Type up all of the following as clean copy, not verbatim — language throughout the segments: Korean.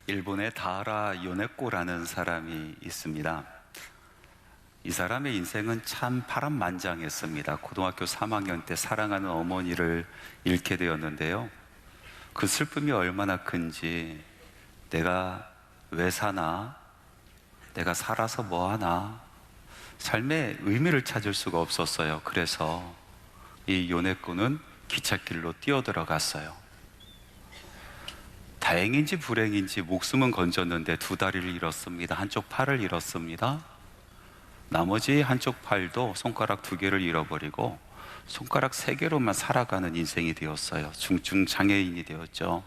일본의 다하라 요네코라는 사람이 있습니다. 이 사람의 인생은 참 파란만장했습니다. 고등학교 3학년 때 사랑하는 어머니를 잃게 되었는데요, 그 슬픔이 얼마나 큰지, 내가 왜 사나? 내가 살아서 뭐하나? 삶의 의미를 찾을 수가 없었어요. 그래서 이 요네코는 기찻길로 뛰어들어갔어요. 다행인지 불행인지 목숨은 건졌는데 두 다리를 잃었습니다. 한쪽 팔을 잃었습니다. 나머지 한쪽 팔도 손가락 2개를 잃어버리고 손가락 3개로만 살아가는 인생이 되었어요. 중증 장애인이 되었죠.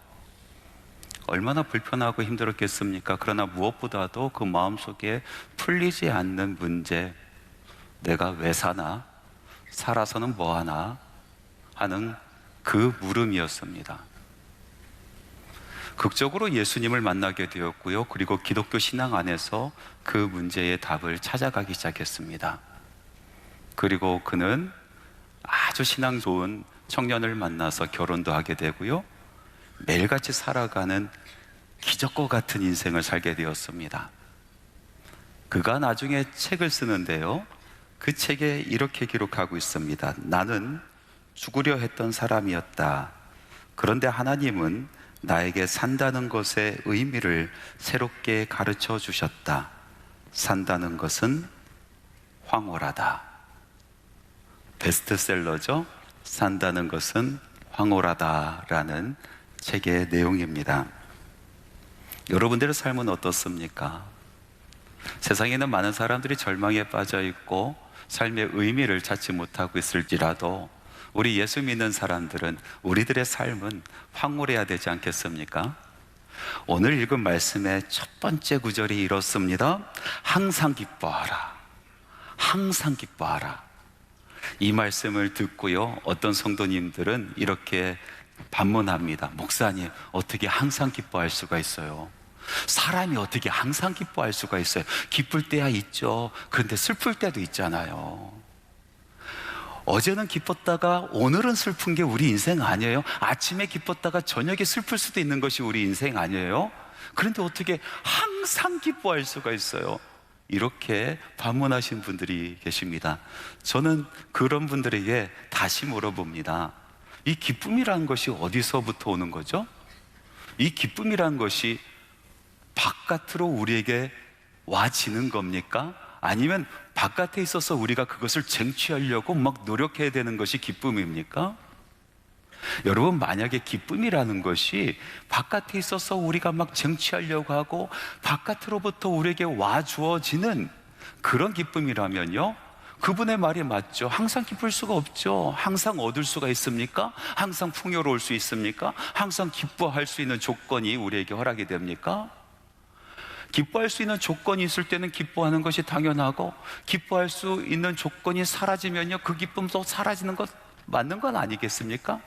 얼마나 불편하고 힘들었겠습니까? 그러나 무엇보다도 그 마음속에 풀리지 않는 문제, 내가 왜 사나? 살아서는 뭐하나? 하는 그 물음이었습니다. 극적으로 예수님을 만나게 되었고요, 그리고 기독교 신앙 안에서 그 문제의 답을 찾아가기 시작했습니다. 그리고 그는 아주 신앙 좋은 청년을 만나서 결혼도 하게 되고요, 매일같이 살아가는 기적과 같은 인생을 살게 되었습니다. 그가 나중에 책을 쓰는데요, 그 책에 이렇게 기록하고 있습니다. 나는 죽으려 했던 사람이었다. 그런데 하나님은 나에게 산다는 것의 의미를 새롭게 가르쳐 주셨다. 산다는 것은 황홀하다. 베스트셀러죠. 산다는 것은 황홀하다라는 책의 내용입니다. 여러분들의 삶은 어떻습니까? 세상에는 많은 사람들이 절망에 빠져 있고 삶의 의미를 찾지 못하고 있을지라도 우리 예수 믿는 사람들은, 우리들의 삶은 황홀해야 되지 않겠습니까? 오늘 읽은 말씀의 첫 번째 구절이 이렇습니다. 항상 기뻐하라. 항상 기뻐하라. 이 말씀을 듣고요, 어떤 성도님들은 이렇게 반문합니다. 목사님, 어떻게 항상 기뻐할 수가 있어요? 사람이 어떻게 항상 기뻐할 수가 있어요? 기쁠 때야 있죠. 그런데 슬플 때도 있잖아요. 어제는 기뻤다가 오늘은 슬픈 게 우리 인생 아니에요? 아침에 기뻤다가 저녁에 슬플 수도 있는 것이 우리 인생 아니에요? 그런데 어떻게 항상 기뻐할 수가 있어요? 이렇게 반문하신 분들이 계십니다. 저는 그런 분들에게 다시 물어봅니다. 이 기쁨이라는 것이 어디서부터 오는 거죠? 이 기쁨이라는 것이 바깥으로 우리에게 와지는 겁니까? 아니면 바깥에 있어서 우리가 그것을 쟁취하려고 막 노력해야 되는 것이 기쁨입니까? 여러분, 만약에 기쁨이라는 것이 바깥에 있어서 우리가 막 쟁취하려고 하고 바깥으로부터 우리에게 와 주어지는 그런 기쁨이라면요, 그분의 말이 맞죠. 항상 기쁠 수가 없죠. 항상 얻을 수가 있습니까? 항상 풍요로울 수 있습니까? 항상 기뻐할 수 있는 조건이 우리에게 허락이 됩니까? 기뻐할 수 있는 조건이 있을 때는 기뻐하는 것이 당연하고, 기뻐할 수 있는 조건이 사라지면요, 그 기쁨도 사라지는 것 맞는 건 아니겠습니까?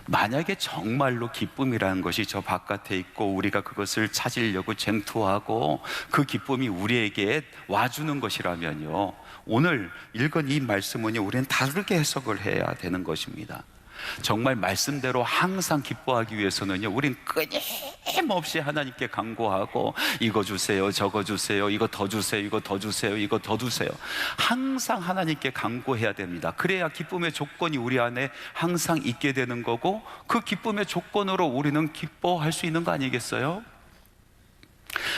만약에 정말로 기쁨이라는 것이 저 바깥에 있고 우리가 그것을 찾으려고 쟁투하고 그 기쁨이 우리에게 와주는 것이라면요, 오늘 읽은 이 말씀은요, 우리는 다르게 해석을 해야 되는 것입니다. 정말 말씀대로 항상 기뻐하기 위해서는요, 우린 끊임없이 하나님께 간구하고, 이거 주세요, 저거 주세요, 이거 더 주세요, 이거 더 주세요, 이거 더 주세요. 항상 하나님께 간구해야 됩니다. 그래야 기쁨의 조건이 우리 안에 항상 있게 되는 거고, 그 기쁨의 조건으로 우리는 기뻐할 수 있는 거 아니겠어요?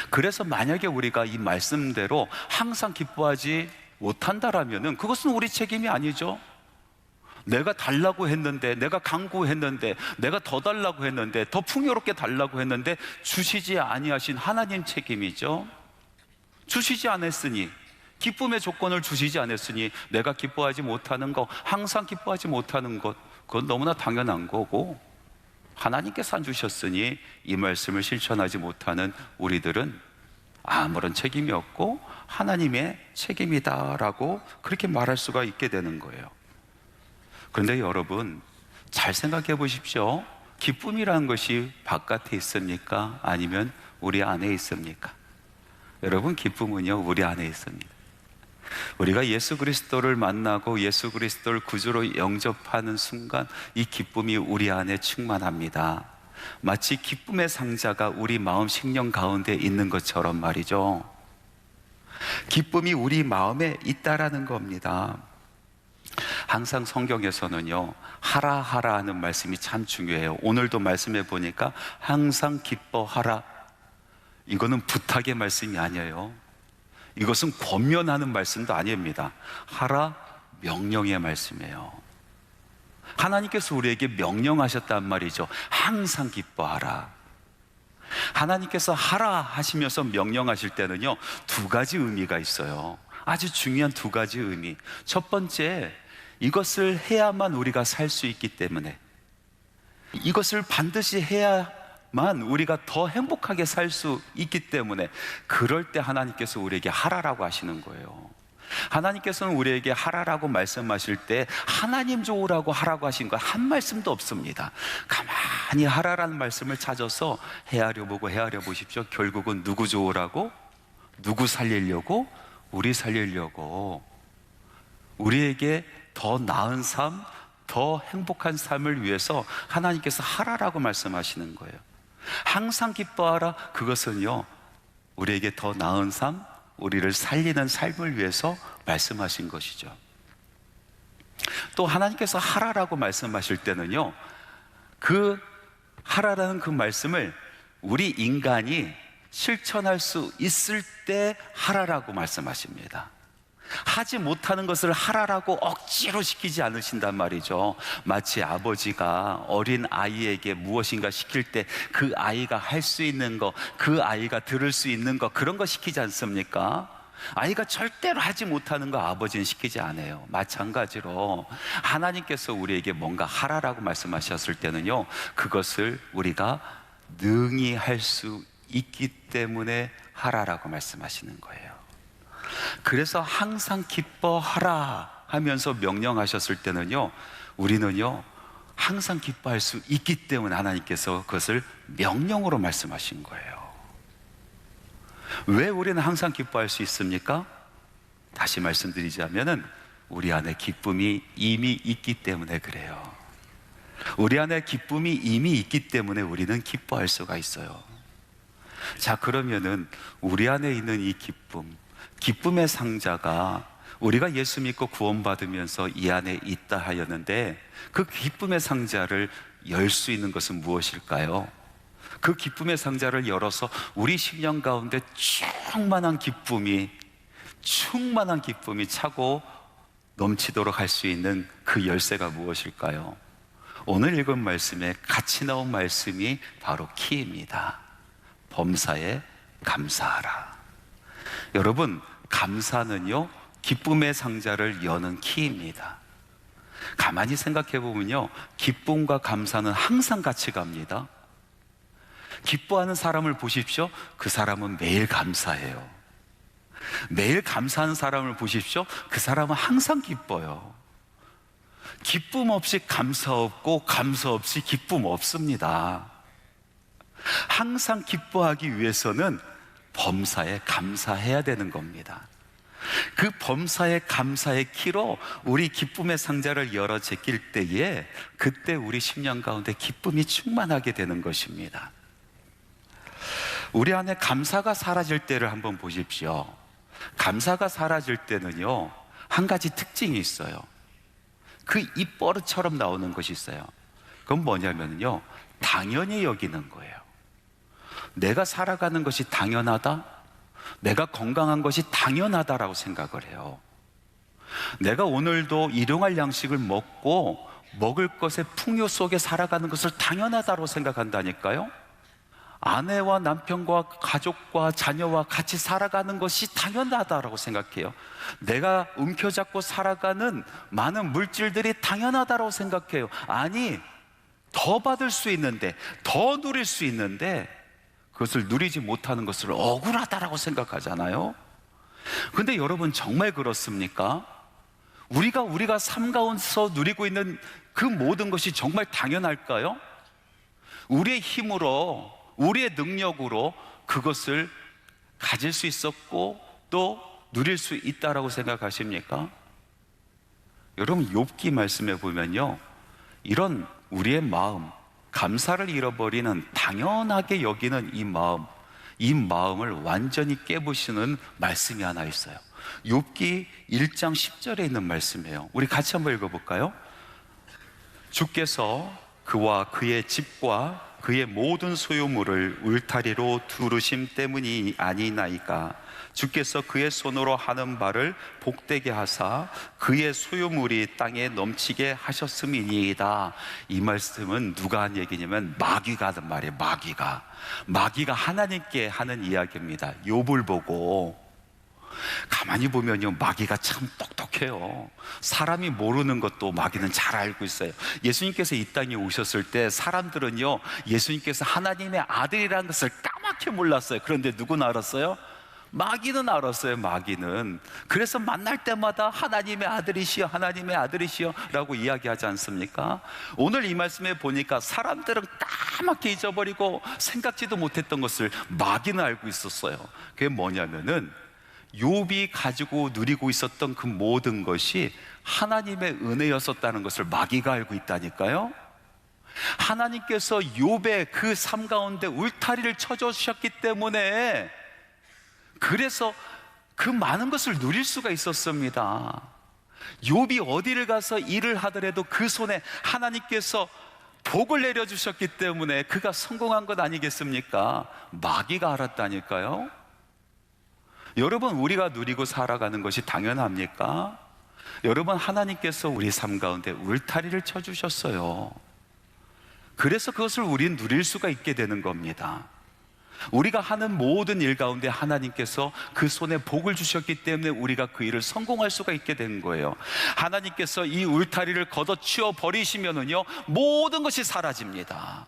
그래서 만약에 우리가 이 말씀대로 항상 기뻐하지 못한다라면은 그것은 우리 책임이 아니죠. 내가 달라고 했는데, 내가 간구했는데, 내가 더 달라고 했는데, 더 풍요롭게 달라고 했는데 주시지 아니하신 하나님 책임이죠. 주시지 않았으니, 기쁨의 조건을 주시지 않았으니 내가 기뻐하지 못하는 것, 항상 기뻐하지 못하는 것, 그건 너무나 당연한 거고, 하나님께서 안 주셨으니 이 말씀을 실천하지 못하는 우리들은 아무런 책임이 없고 하나님의 책임이다라고 그렇게 말할 수가 있게 되는 거예요. 그런데 여러분, 잘 생각해 보십시오. 기쁨이라는 것이 바깥에 있습니까? 아니면 우리 안에 있습니까? 여러분, 기쁨은요, 우리 안에 있습니다. 우리가 예수 그리스도를 만나고 예수 그리스도를 구주로 영접하는 순간 이 기쁨이 우리 안에 충만합니다. 마치 기쁨의 상자가 우리 마음 식령 가운데 있는 것처럼 말이죠. 기쁨이 우리 마음에 있다라는 겁니다. 항상 성경에서는요, 하라 하라 하는 말씀이 참 중요해요. 오늘도 말씀해 보니까 항상 기뻐하라, 이거는 부탁의 말씀이 아니에요. 이것은 권면하는 말씀도 아닙니다. 하라, 명령의 말씀이에요. 하나님께서 우리에게 명령하셨단 말이죠. 항상 기뻐하라. 하나님께서 하라 하시면서 명령하실 때는요, 두 가지 의미가 있어요. 아주 중요한 두 가지 의미. 첫 번째, 이것을 해야만 우리가 살 수 있기 때문에, 이것을 반드시 해야만 우리가 더 행복하게 살 수 있기 때문에, 그럴 때 하나님께서 우리에게 하라라고 하시는 거예요. 하나님께서는 우리에게 하라라고 말씀하실 때 하나님 좋으라고 하라고 하신 거 한 말씀도 없습니다. 가만히 하라라는 말씀을 찾아서 헤아려 보십시오. 결국은 누구 좋으라고? 누구 살리려고? 우리 살리려고. 우리에게 더 나은 삶, 더 행복한 삶을 위해서 하나님께서 하라라고 말씀하시는 거예요. 항상 기뻐하라, 그것은요, 우리에게 더 나은 삶, 우리를 살리는 삶을 위해서 말씀하신 것이죠. 또 하나님께서 하라라고 말씀하실 때는요, 그 하라라는 그 말씀을 우리 인간이 실천할 수 있을 때 하라라고 말씀하십니다. 하지 못하는 것을 하라라고 억지로 시키지 않으신단 말이죠. 마치 아버지가 어린 아이에게 무엇인가 시킬 때 그 아이가 할 수 있는 거, 그 아이가 들을 수 있는 거, 그런 거 시키지 않습니까? 아이가 절대로 하지 못하는 거 아버지는 시키지 않아요. 마찬가지로 하나님께서 우리에게 뭔가 하라라고 말씀하셨을 때는요, 그것을 우리가 능히 할 수 있기 때문에 하라라고 말씀하시는 거예요. 그래서 항상 기뻐하라 하면서 명령하셨을 때는요, 우리는요, 항상 기뻐할 수 있기 때문에 하나님께서 그것을 명령으로 말씀하신 거예요. 왜 우리는 항상 기뻐할 수 있습니까? 다시 말씀드리자면은 우리 안에 기쁨이 이미 있기 때문에 그래요. 우리 안에 기쁨이 이미 있기 때문에 우리는 기뻐할 수가 있어요. 자, 그러면은 우리 안에 있는 이 기쁨, 기쁨의 상자가 우리가 예수 믿고 구원받으면서 이 안에 있다 하였는데, 그 기쁨의 상자를 열 수 있는 것은 무엇일까요? 그 기쁨의 상자를 열어서 우리 심령 가운데 충만한 기쁨이 차고 넘치도록 할 수 있는 그 열쇠가 무엇일까요? 오늘 읽은 말씀에 같이 나온 말씀이 바로 키입니다. 범사에 감사하라. 여러분, 감사는요, 기쁨의 상자를 여는 키입니다. 가만히 생각해 보면요, 기쁨과 감사는 항상 같이 갑니다. 기뻐하는 사람을 보십시오. 그 사람은 매일 감사해요. 매일 감사하는 사람을 보십시오. 그 사람은 항상 기뻐요. 기쁨 없이 감사 없고, 감사 없이 기쁨 없습니다. 항상 기뻐하기 위해서는 범사에 감사해야 되는 겁니다. 그 범사에 감사의 키로 우리 기쁨의 상자를 열어 제낄 때에, 그때 우리 심령 가운데 기쁨이 충만하게 되는 것입니다. 우리 안에 감사가 사라질 때를 한번 보십시오. 감사가 사라질 때는요, 한 가지 특징이 있어요. 그 입버릇처럼 나오는 것이 있어요. 그건 뭐냐면요, 당연히 여기는 거예요. 내가 살아가는 것이 당연하다? 내가 건강한 것이 당연하다라고 생각을 해요. 내가 오늘도 일용할 양식을 먹고 먹을 것의 풍요 속에 살아가는 것을 당연하다고 생각한다니까요. 아내와 남편과 가족과 자녀와 같이 살아가는 것이 당연하다라고 생각해요. 내가 움켜잡고 살아가는 많은 물질들이 당연하다라고 생각해요. 아니, 더 받을 수 있는데, 더 누릴 수 있는데 그것을 누리지 못하는 것을 억울하다라고 생각하잖아요. 근데 여러분, 정말 그렇습니까? 우리가 삶 가운데서 누리고 있는 그 모든 것이 정말 당연할까요? 우리의 힘으로, 우리의 능력으로 그것을 가질 수 있었고 또 누릴 수 있다라고 생각하십니까? 여러분, 욥기 말씀에 보면요, 이런 우리의 마음, 감사를 잃어버리는, 당연하게 여기는 이 마음을 완전히 깨부시는 말씀이 하나 있어요. 욥기 1장 10절에 있는 말씀이에요. 우리 같이 한번 읽어볼까요? 주께서 그와 그의 집과 그의 모든 소유물을 울타리로 두르심 때문이 아니나이까. 주께서 그의 손으로 하는 바를 복되게 하사 그의 소유물이 땅에 넘치게 하셨음이니이다. 이 말씀은 누가 한 얘기냐면 마귀가 하는 말이에요. 마귀가 하나님께 하는 이야기입니다. 욥을 보고, 가만히 보면요, 마귀가 참 똑똑해요. 사람이 모르는 것도 마귀는 잘 알고 있어요. 예수님께서 이 땅에 오셨을 때 사람들은요, 예수님께서 하나님의 아들이라는 것을 까맣게 몰랐어요. 그런데 누구는 알았어요? 마귀는 알았어요. 마귀는. 그래서 만날 때마다 하나님의 아들이시여, 하나님의 아들이시여 라고 이야기하지 않습니까? 오늘 이 말씀에 보니까 사람들은 까맣게 잊어버리고 생각지도 못했던 것을 마귀는 알고 있었어요. 그게 뭐냐면은 욥이 가지고 누리고 있었던 그 모든 것이 하나님의 은혜였었다는 것을 마귀가 알고 있다니까요. 하나님께서 욥의 그 삶 가운데 울타리를 쳐주셨기 때문에, 그래서 그 많은 것을 누릴 수가 있었습니다. 욥이 어디를 가서 일을 하더라도 그 손에 하나님께서 복을 내려주셨기 때문에 그가 성공한 것 아니겠습니까? 마귀가 알았다니까요. 여러분, 우리가 누리고 살아가는 것이 당연합니까? 여러분, 하나님께서 우리 삶 가운데 울타리를 쳐주셨어요. 그래서 그것을 우리는 누릴 수가 있게 되는 겁니다. 우리가 하는 모든 일 가운데 하나님께서 그 손에 복을 주셨기 때문에 우리가 그 일을 성공할 수가 있게 된 거예요. 하나님께서 이 울타리를 걷어치워 버리시면은요, 모든 것이 사라집니다.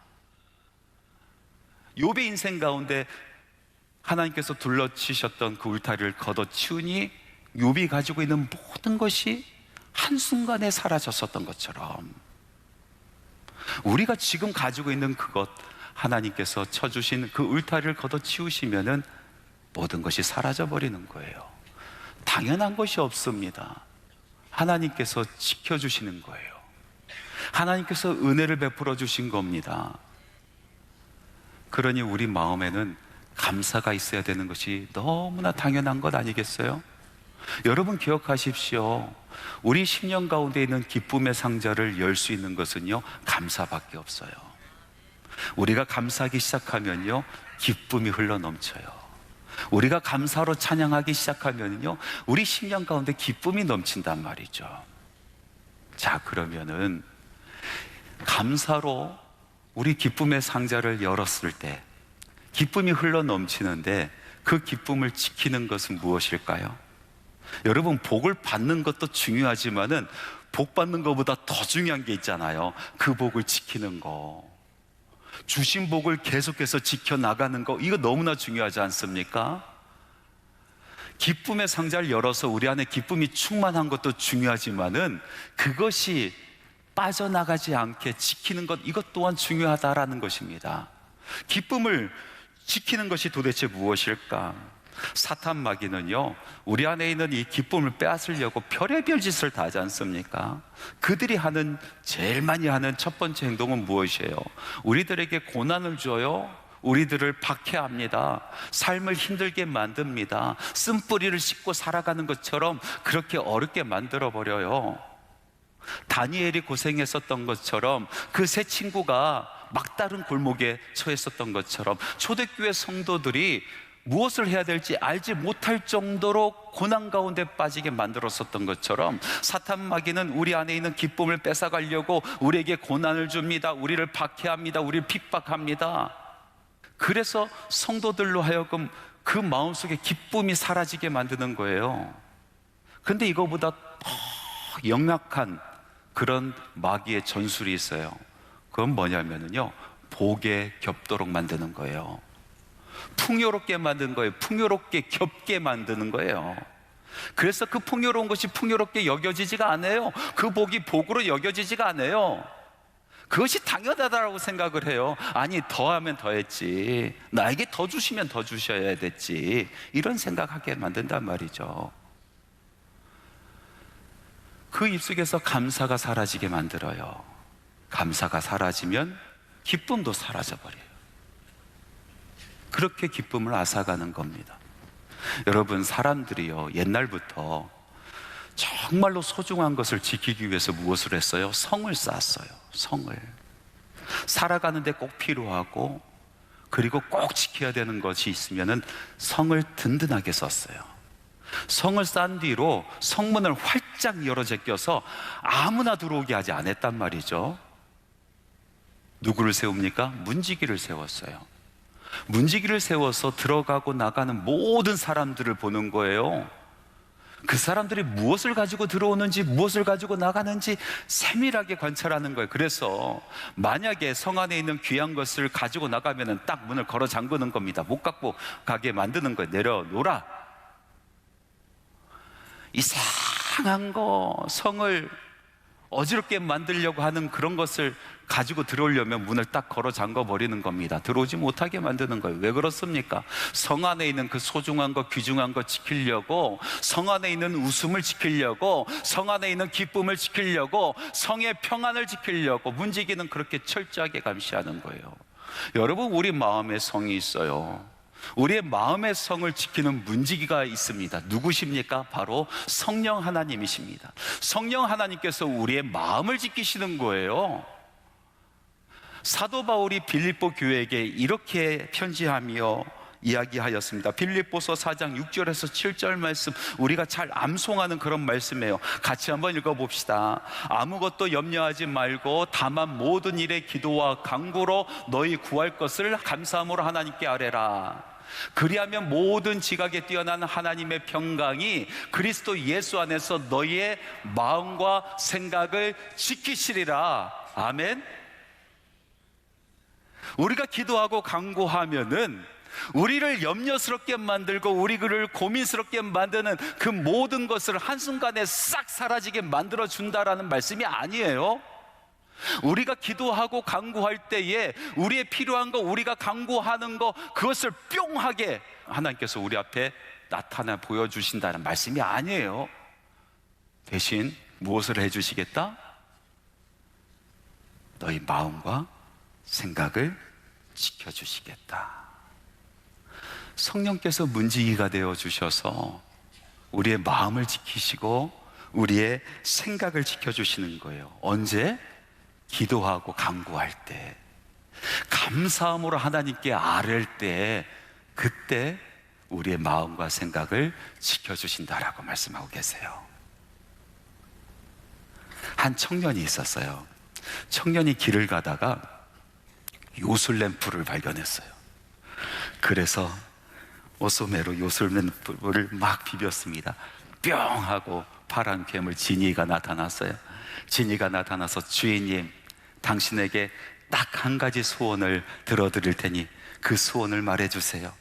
욥의 인생 가운데 하나님께서 둘러치셨던 그 울타리를 걷어치우니 욥이 가지고 있는 모든 것이 한순간에 사라졌었던 것처럼, 우리가 지금 가지고 있는 그것, 하나님께서 쳐주신 그 울타리를 걷어치우시면은 모든 것이 사라져버리는 거예요. 당연한 것이 없습니다. 하나님께서 지켜주시는 거예요. 하나님께서 은혜를 베풀어 주신 겁니다. 그러니 우리 마음에는 감사가 있어야 되는 것이 너무나 당연한 것 아니겠어요? 여러분, 기억하십시오. 우리 10년 가운데 있는 기쁨의 상자를 열 수 있는 것은요, 감사밖에 없어요. 우리가 감사하기 시작하면요, 기쁨이 흘러 넘쳐요. 우리가 감사로 찬양하기 시작하면요, 우리 10년 가운데 기쁨이 넘친단 말이죠. 자, 그러면은 감사로 우리 기쁨의 상자를 열었을 때 기쁨이 흘러 넘치는데, 그 기쁨을 지키는 것은 무엇일까요? 여러분, 복을 받는 것도 중요하지만은 복 받는 것보다 더 중요한 게 있잖아요. 그 복을 지키는 거, 주신 복을 계속해서 지켜나가는 거, 이거 너무나 중요하지 않습니까? 기쁨의 상자를 열어서 우리 안에 기쁨이 충만한 것도 중요하지만은 그것이 빠져나가지 않게 지키는 것, 이것 또한 중요하다라는 것입니다. 기쁨을 지키는 것이 도대체 무엇일까? 사탄 마귀는요, 우리 안에 있는 이 기쁨을 빼앗으려고 별의별 짓을 다 하지 않습니까? 그들이 제일 많이 하는 첫 번째 행동은 무엇이에요? 우리들에게 고난을 줘요. 우리들을 박해합니다. 삶을 힘들게 만듭니다. 쓴뿌리를 씹고 살아가는 것처럼 그렇게 어렵게 만들어버려요. 다니엘이 고생했었던 것처럼, 그 세 친구가 막다른 골목에 처했었던 것처럼, 초대교회 성도들이 무엇을 해야 될지 알지 못할 정도로 고난 가운데 빠지게 만들었었던 것처럼, 사탄 마귀는 우리 안에 있는 기쁨을 뺏어가려고 우리에게 고난을 줍니다. 우리를 박해합니다. 우리를 핍박합니다. 그래서 성도들로 하여금 그 마음속에 기쁨이 사라지게 만드는 거예요. 근데 이거보다 더 영악한 그런 마귀의 전술이 있어요. 그건 뭐냐면요, 복에 겹도록 만드는 거예요. 풍요롭게 만드는 거예요. 풍요롭게 겹게 만드는 거예요. 그래서 그 풍요로운 것이 풍요롭게 여겨지지가 않아요. 그 복이 복으로 여겨지지가 않아요. 그것이 당연하다고 생각을 해요. 아니, 더하면 더했지, 나에게 더 주시면 더 주셔야 됐지, 이런 생각하게 만든단 말이죠. 그 입속에서 감사가 사라지게 만들어요. 감사가 사라지면 기쁨도 사라져버려요. 그렇게 기쁨을 앗아가는 겁니다. 여러분, 사람들이요, 옛날부터 정말로 소중한 것을 지키기 위해서 무엇을 했어요? 성을 쌓았어요. 성을. 살아가는데 꼭 필요하고, 그리고 꼭 지켜야 되는 것이 있으면은 성을 든든하게 썼어요. 성을 쌓은 뒤로 성문을 활짝 열어 제껴서 아무나 들어오게 하지 않았단 말이죠. 누구를 세웁니까? 문지기를 세웠어요. 문지기를 세워서 들어가고 나가는 모든 사람들을 보는 거예요. 그 사람들이 무엇을 가지고 들어오는지, 무엇을 가지고 나가는지 세밀하게 관찰하는 거예요. 그래서 만약에 성 안에 있는 귀한 것을 가지고 나가면 딱 문을 걸어 잠그는 겁니다. 못 갖고 가게 만드는 거예요. 내려놓으라. 이상한 거, 성을 어지럽게 만들려고 하는 그런 것을 가지고 들어오려면 문을 딱 걸어 잠궈 버리는 겁니다. 들어오지 못하게 만드는 거예요. 왜 그렇습니까? 성 안에 있는 그 소중한 것, 귀중한 것 지키려고, 성 안에 있는 웃음을 지키려고, 성 안에 있는 기쁨을 지키려고, 성의 평안을 지키려고 문지기는 그렇게 철저하게 감시하는 거예요. 여러분, 우리 마음에 성이 있어요. 우리의 마음의 성을 지키는 문지기가 있습니다. 누구십니까? 바로 성령 하나님이십니다. 성령 하나님께서 우리의 마음을 지키시는 거예요. 사도 바울이 빌립보 교회에게 이렇게 편지하며 이야기하였습니다. 빌립보서 4장 6절에서 7절 말씀, 우리가 잘 암송하는 그런 말씀이에요. 같이 한번 읽어봅시다. 아무것도 염려하지 말고 다만 모든 일에 기도와 간구로 너희 구할 것을 감사함으로 하나님께 아뢰라. 그리하면 모든 지각에 뛰어난 하나님의 평강이 그리스도 예수 안에서 너희의 마음과 생각을 지키시리라. 아멘. 우리가 기도하고 간구하면은 우리를 염려스럽게 만들고 우리를 고민스럽게 만드는 그 모든 것을 한순간에 싹 사라지게 만들어 준다라는 말씀이 아니에요. 우리가 기도하고 간구할 때에 우리의 필요한 거, 우리가 간구하는 거, 그것을 뿅하게 하나님께서 우리 앞에 나타나 보여주신다는 말씀이 아니에요. 대신 무엇을 해주시겠다? 너희 마음과 생각을 지켜주시겠다. 성령께서 문지기가 되어 주셔서 우리의 마음을 지키시고 우리의 생각을 지켜주시는 거예요. 언제? 기도하고 간구할 때, 감사함으로 하나님께 아뢰을 때, 그때 우리의 마음과 생각을 지켜주신다라고 말씀하고 계세요. 한 청년이 있었어요. 청년이 길을 가다가 요술램프를 발견했어요. 그래서 오소매로 요술램프를 막 비볐습니다. 뿅 하고 파란 괴물 지니가 나타났어요. 지니가 나타나서 주인님, 당신에게 딱 한 가지 소원을 들어드릴 테니 그 소원을 말해주세요.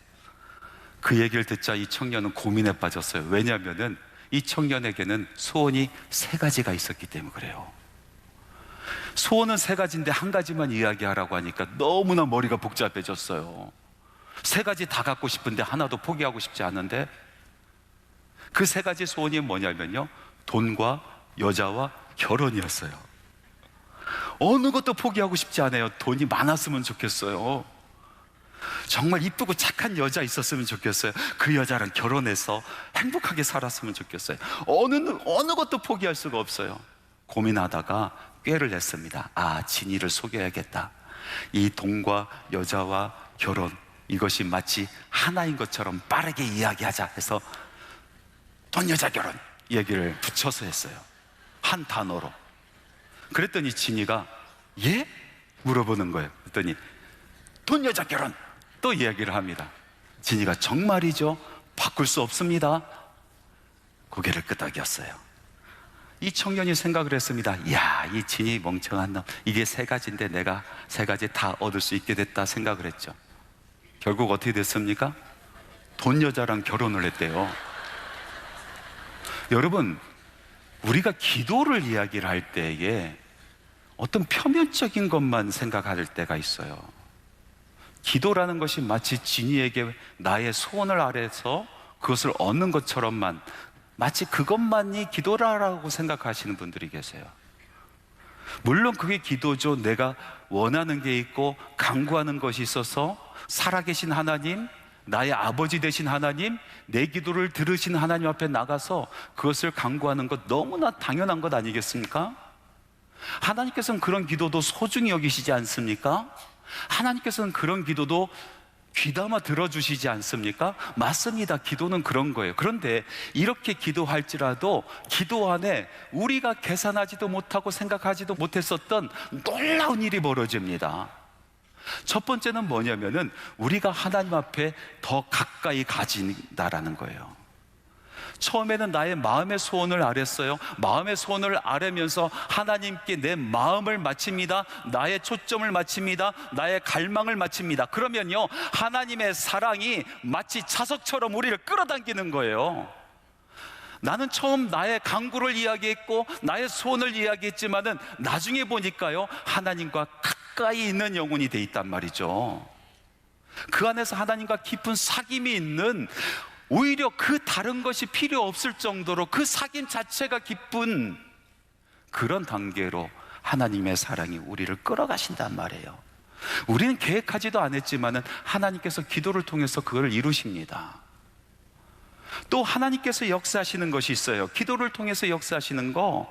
그 얘기를 듣자 이 청년은 고민에 빠졌어요. 왜냐하면 이 청년에게는 소원이 3가지가 있었기 때문에 그래요. 소원은 3가지인데 한 가지만 이야기하라고 하니까 너무나 머리가 복잡해졌어요. 3가지 다 갖고 싶은데 하나도 포기하고 싶지 않은데, 그 3가지 소원이 뭐냐면요, 돈과 여자와 결혼이었어요. 어느 것도 포기하고 싶지 않아요. 돈이 많았으면 좋겠어요. 정말 이쁘고 착한 여자 있었으면 좋겠어요. 그 여자랑 결혼해서 행복하게 살았으면 좋겠어요. 어느 것도 포기할 수가 없어요. 고민하다가 꾀를 냈습니다. 진이를 속여야겠다. 이 돈과 여자와 결혼, 이것이 마치 하나인 것처럼 빠르게 이야기하자 해서 돈, 여자, 결혼 얘기를 붙여서 했어요. 한 단어로. 그랬더니 진이가 예? 물어보는 거예요. 그랬더니 돈, 여자, 결혼 또 이야기를 합니다. 진이가 정말이죠? 바꿀 수 없습니다. 고개를 끄덕였어요. 이 청년이 생각을 했습니다. 이야, 이 진이 멍청한 놈, 이게 3가지인데 내가 3가지 다 얻을 수 있게 됐다 생각을 했죠. 결국 어떻게 됐습니까? 돈, 여자랑 결혼을 했대요. 여러분, 우리가 기도를 이야기를 할 때에 어떤 표면적인 것만 생각할 때가 있어요. 기도라는 것이 마치 진이에게 나의 소원을 아뢰서 그것을 얻는 것처럼만, 마치 그것만이 기도라고 생각하시는 분들이 계세요. 물론 그게 기도죠. 내가 원하는 게 있고 간구하는 것이 있어서 살아계신 하나님, 나의 아버지 되신 하나님, 내 기도를 들으신 하나님 앞에 나가서 그것을 간구하는 것 너무나 당연한 것 아니겠습니까? 하나님께서는 그런 기도도 소중히 여기시지 않습니까? 하나님께서는 그런 기도도 귀담아 들어주시지 않습니까? 맞습니다. 기도는 그런 거예요. 그런데 이렇게 기도할지라도 기도 안에 우리가 계산하지도 못하고 생각하지도 못했었던 놀라운 일이 벌어집니다. 첫 번째는 뭐냐면은 우리가 하나님 앞에 더 가까이 가진다라는 거예요. 처음에는 나의 마음의 소원을 아랬어요. 마음의 소원을 아뢰면서 하나님께 내 마음을 바칩니다. 나의 초점을 바칩니다. 나의 갈망을 바칩니다. 그러면요, 하나님의 사랑이 마치 자석처럼 우리를 끌어당기는 거예요. 나는 처음 나의 간구를 이야기했고 나의 소원을 이야기했지만은 나중에 보니까요, 하나님과 가까이 있는 영혼이 돼 있단 말이죠. 그 안에서 하나님과 깊은 사귐이 있는, 오히려 그 다른 것이 필요 없을 정도로 그 사귐 자체가 기쁜 그런 단계로 하나님의 사랑이 우리를 끌어가신단 말이에요. 우리는 계획하지도 않았지만은 하나님께서 기도를 통해서 그걸 이루십니다. 또 하나님께서 역사하시는 것이 있어요. 기도를 통해서 역사하시는 거,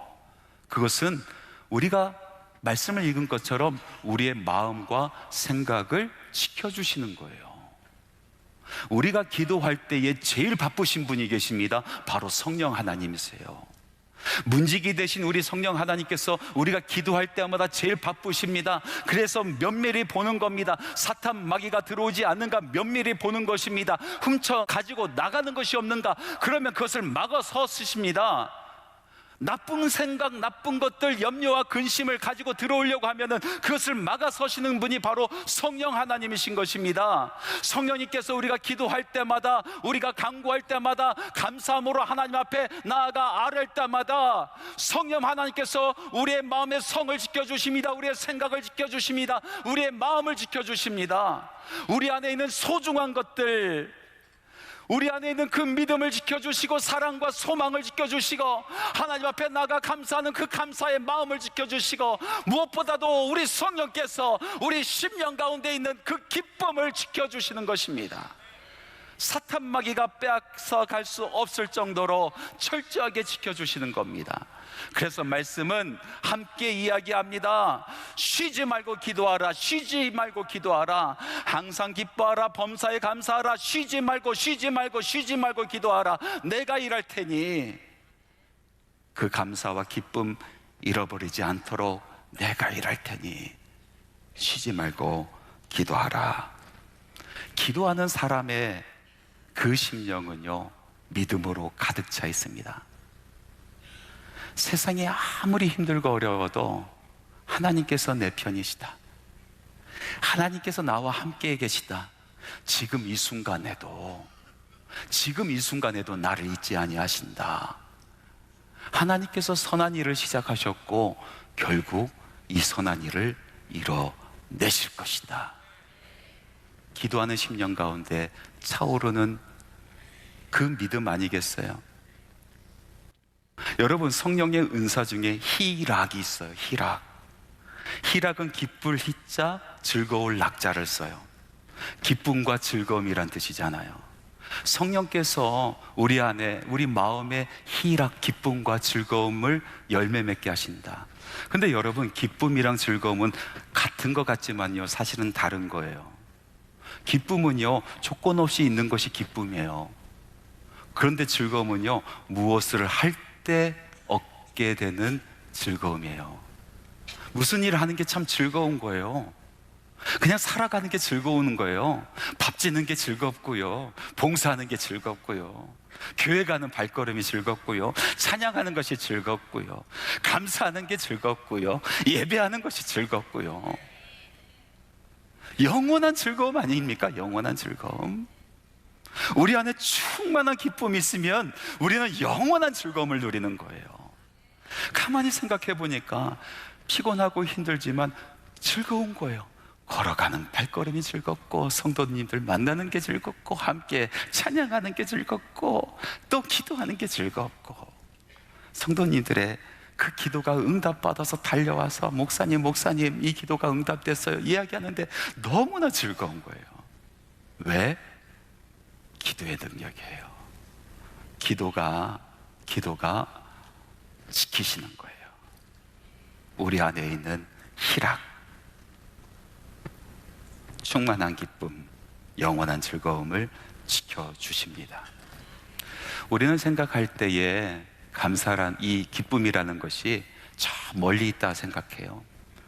그것은 우리가 말씀을 읽은 것처럼 우리의 마음과 생각을 지켜주시는 거예요. 우리가 기도할 때에 제일 바쁘신 분이 계십니다. 바로 성령 하나님이세요. 문지기 되신 우리 성령 하나님께서 우리가 기도할 때마다 제일 바쁘십니다. 그래서 면밀히 보는 겁니다. 사탄 마귀가 들어오지 않는가 면밀히 보는 것입니다. 훔쳐 가지고 나가는 것이 없는가, 그러면 그것을 막아 서시십니다. 나쁜 생각, 나쁜 것들, 염려와 근심을 가지고 들어오려고 하면은 그것을 막아서시는 분이 바로 성령 하나님이신 것입니다. 성령님께서 우리가 기도할 때마다, 우리가 간구할 때마다, 감사함으로 하나님 앞에 나아가 아뢰할 때마다 성령 하나님께서 우리의 마음의 성을 지켜주십니다. 우리의 생각을 지켜주십니다. 우리의 마음을 지켜주십니다. 우리 안에 있는 소중한 것들, 우리 안에 있는 그 믿음을 지켜주시고 사랑과 소망을 지켜주시고 하나님 앞에 나가 감사하는 그 감사의 마음을 지켜주시고, 무엇보다도 우리 성령께서 우리 심령 가운데 있는 그 기쁨을 지켜주시는 것입니다. 사탄 마귀가 빼앗아 갈 수 없을 정도로 철저하게 지켜주시는 겁니다. 그래서 말씀은 함께 이야기합니다. 쉬지 말고 기도하라. 쉬지 말고 기도하라. 항상 기뻐하라. 범사에 감사하라. 쉬지 말고 쉬지 말고 쉬지 말고 기도하라. 내가 일할 테니 그 감사와 기쁨 잃어버리지 않도록 내가 일할 테니 쉬지 말고 기도하라. 기도하는 사람의 그 심령은요, 믿음으로 가득 차 있습니다. 세상이 아무리 힘들고 어려워도 하나님께서 내 편이시다. 하나님께서 나와 함께 계시다. 지금 이 순간에도 나를 잊지 아니하신다. 하나님께서 선한 일을 시작하셨고 결국 이 선한 일을 이뤄내실 것이다. 기도하는 심령 가운데 차오르는 그 믿음 아니겠어요? 여러분, 성령의 은사 중에 희락이 있어요. 희락은 기쁠 희자, 즐거울 낙자를 써요. 기쁨과 즐거움이란 뜻이잖아요. 성령께서 우리 안에, 우리 마음에 희락, 기쁨과 즐거움을 열매 맺게 하신다. 근데 여러분, 기쁨이랑 즐거움은 같은 것 같지만요, 사실은 다른 거예요. 기쁨은요, 조건 없이 있는 것이 기쁨이에요. 그런데 즐거움은요, 무엇을 할 때 얻게 되는 즐거움이에요. 무슨 일을 하는 게 참 즐거운 거예요. 그냥 살아가는 게 즐거운 거예요. 밥 짓는 게 즐겁고요, 봉사하는 게 즐겁고요, 교회 가는 발걸음이 즐겁고요, 찬양하는 것이 즐겁고요, 감사하는 게 즐겁고요, 예배하는 것이 즐겁고요. 영원한 즐거움 아닙니까? 영원한 즐거움. 우리 안에 충만한 기쁨이 있으면 우리는 영원한 즐거움을 누리는 거예요. 가만히 생각해 보니까 피곤하고 힘들지만 즐거운 거예요. 걸어가는 발걸음이 즐겁고, 성도님들 만나는 게 즐겁고, 함께 찬양하는 게 즐겁고, 또 기도하는 게 즐겁고, 성도님들의 그 기도가 응답받아서 달려와서 목사님 이 기도가 응답됐어요 이야기하는데 너무나 즐거운 거예요. 왜? 기도의 능력이에요. 기도가 지키시는 거예요. 우리 안에 있는 희락, 충만한 기쁨, 영원한 즐거움을 지켜주십니다. 우리는 생각할 때에 감사란 이 기쁨이라는 것이 저 멀리 있다 생각해요.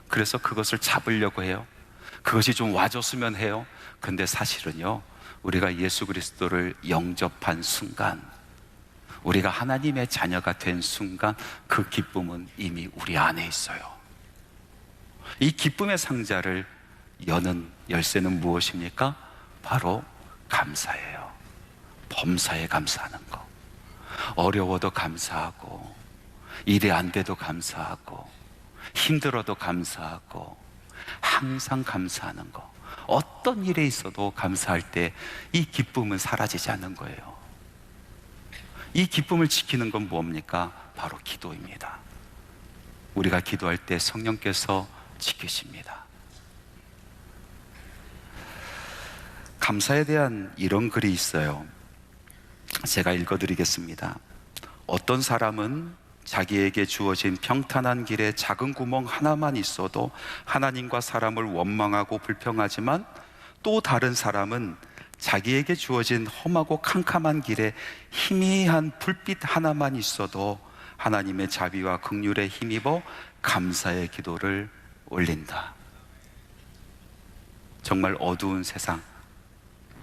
그래서 그것을 잡으려고 해요. 그것이 좀 와줬으면 해요. 근데 사실은요, 우리가 예수 그리스도를 영접한 순간, 우리가 하나님의 자녀가 된 순간 그 기쁨은 이미 우리 안에 있어요. 이 기쁨의 상자를 여는 열쇠는 무엇입니까? 바로 감사예요. 범사에 감사하는 거. 어려워도 감사하고, 일이 안 돼도 감사하고, 힘들어도 감사하고, 항상 감사하는 거. 어떤 일에 있어도 감사할 때 이 기쁨은 사라지지 않는 거예요. 이 기쁨을 지키는 건 뭡니까? 바로 기도입니다. 우리가 기도할 때 성령께서 지키십니다. 감사에 대한 이런 글이 있어요. 제가 읽어드리겠습니다. 어떤 사람은 자기에게 주어진 평탄한 길에 작은 구멍 하나만 있어도 하나님과 사람을 원망하고 불평하지만, 또 다른 사람은 자기에게 주어진 험하고 캄캄한 길에 희미한 불빛 하나만 있어도 하나님의 자비와 긍휼에 힘입어 감사의 기도를 올린다. 정말 어두운 세상,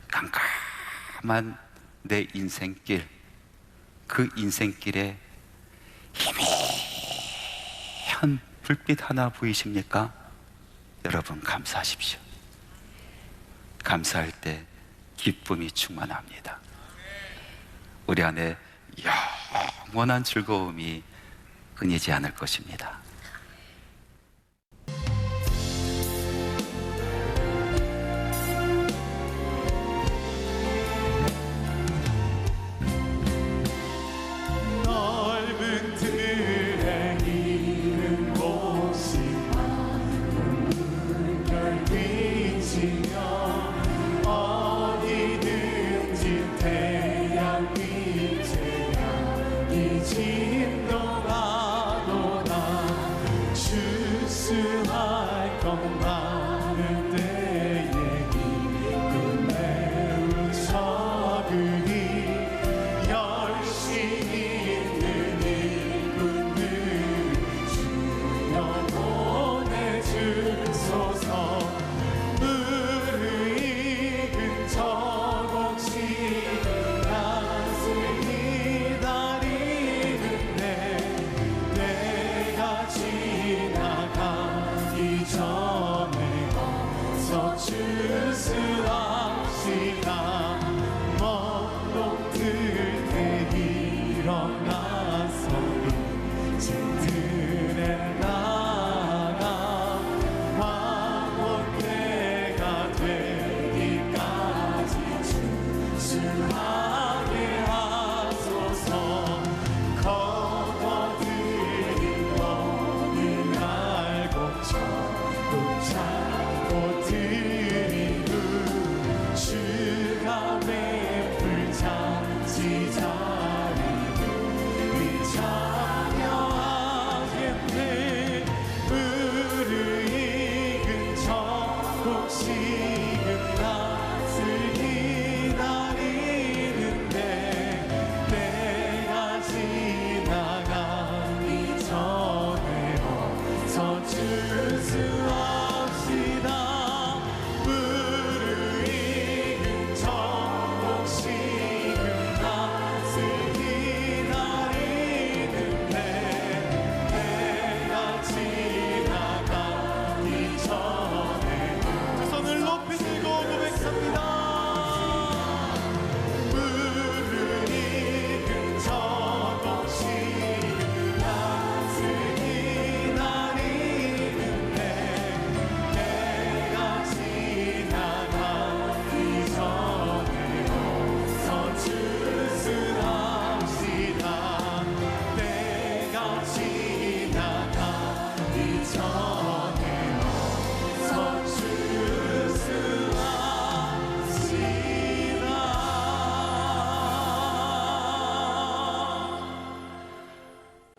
깜깜한 내 인생길, 그 인생길에 희미한 불빛 하나 보이십니까? 여러분 감사하십시오. 감사할 때 기쁨이 충만합니다. 우리 안에 영원한 즐거움이 끊이지 않을 것입니다. 진동하도다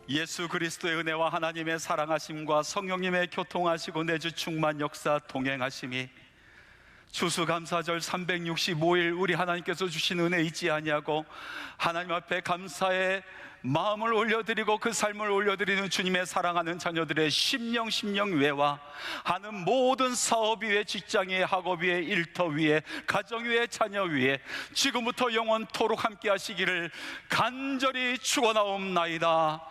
예수 그리스도의 은혜와 하나님의 사랑하심과 성령님의 교통하시고 내주 충만 역사 동행하심이 추수감사절 365일 우리 하나님께서 주신 은혜 잊지 아니하고 하나님 앞에 감사의 마음을 올려드리고 그 삶을 올려드리는 주님의 사랑하는 자녀들의 심령 외와 하는 모든 사업 위에, 직장 위에, 학업 위에, 일터 위에, 가정 위에, 자녀 위에 지금부터 영원토록 함께 하시기를 간절히 축원하옵나이다.